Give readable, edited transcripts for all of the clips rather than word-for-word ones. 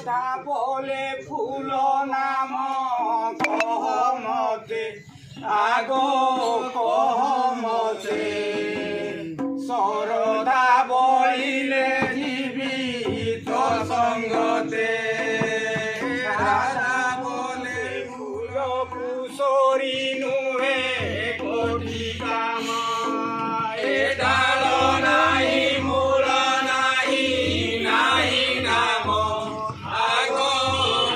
কথা বলে ফুল নাম কহ মতে আগো কহ মতে সরদা বলিলে জীবি তো সঙ্গতে রাধা বলে ফুল কুশরী নুহে কোটি কাম এ ডাল নাই মূল নাই নাই নাম আগো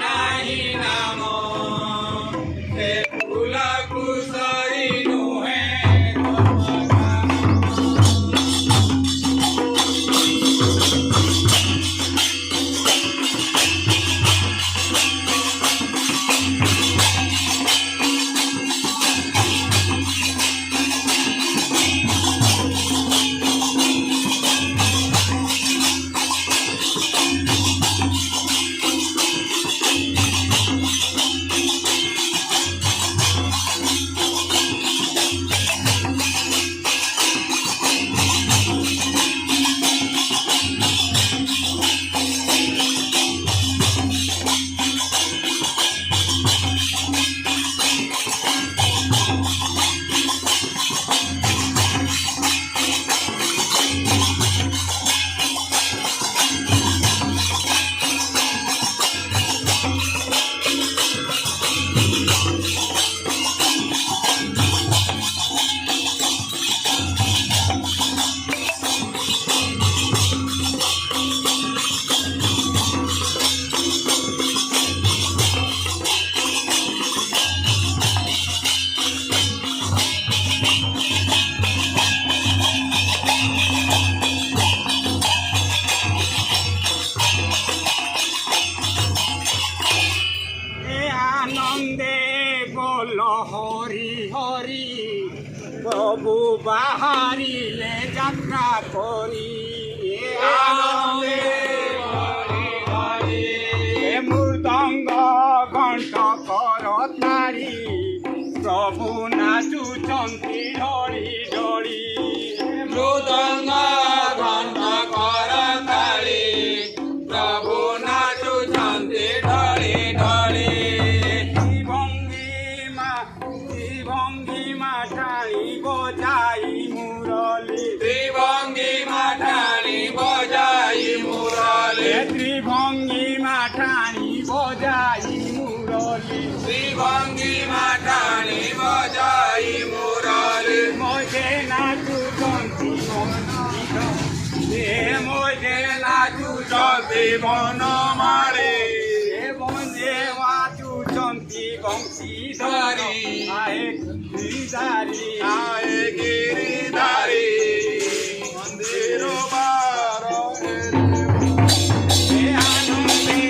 নাই নাম এ ফুল কুশরী নুহে আনন্দে বল হরি হরি প্রভু বাহারিলে যাত্রা করি আনন্দে হরি হরি মৃদঙ্গ ঘণ্ট করতারি প্রভু নাচুচন্তি ঢଳି ঢଳି মৃদঙ্গ ঘণ্ট করতারি প্রভু নাচুচন্তি ঢଳି ঢଳି ভঙ্গিমা ঠানি বজাই মুরলি ত্রিভঙ্গিমা ঠানি বজাই মুরলি ত্রিভঙ্গিমা ঠানি বজাই মুরলি ত্রিভঙ্গিমা ঠানি বজাই মুরলি মজে নাচুচন্তি মজে নাচুচন্তি মন মারে মজে নাচুচন্তি বংশীধরি আয়ে গিরিধারি মন্দির বার আনন্দে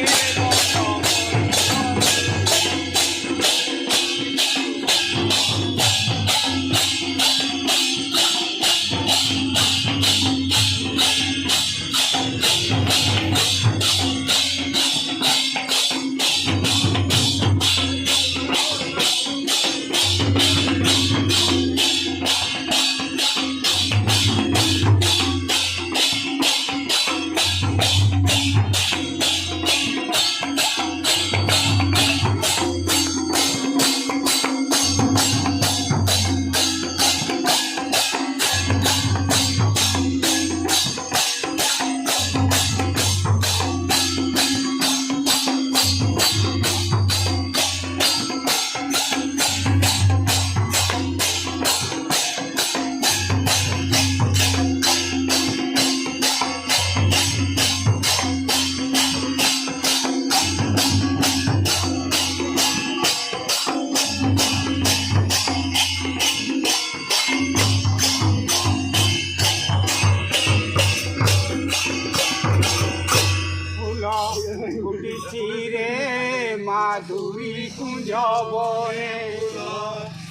মাধুরী কুঞ্জবনে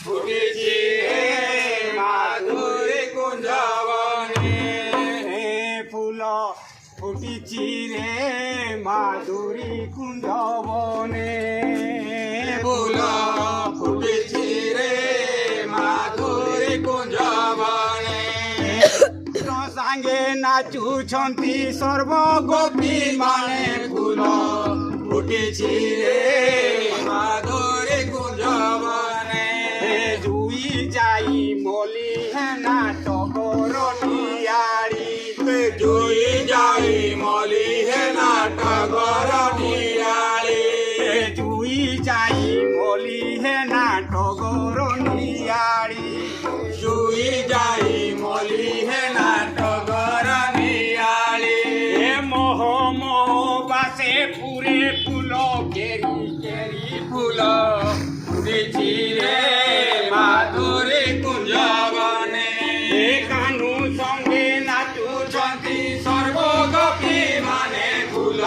ফুটেছে মাধুরী কুঞ্জবনে ফুল ফুটিছি রে মাধুরী কুঞ্জবনে ফুল ফুটিছি রে মাধুরী কুঞ্জবনে সাঙ্গে নাচুଛନ୍ତି সর্বগোপী মানে ফুল ফুটেছি রে মাধুরী কুঞ্জবনে জুই যাই মলি হেনা টগর নিয়াড়ি জুই যাই মলি হেনা টগর নিয়াড়ি জুই যাই মলি হেনা টগর নিয়াড়ি জুই যাই মলি হেনা টগর নিয়াড়ি মোহ মোহ বাসে পুরে ফুল কেরি কেরি ফুল ফুটেছি রে মাধুরী কুঞ্জবনে কানু সঙ্গে নাচুଛନ୍ତି সর্বগোপী মানে ফুল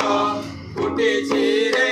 ফুটেছি রে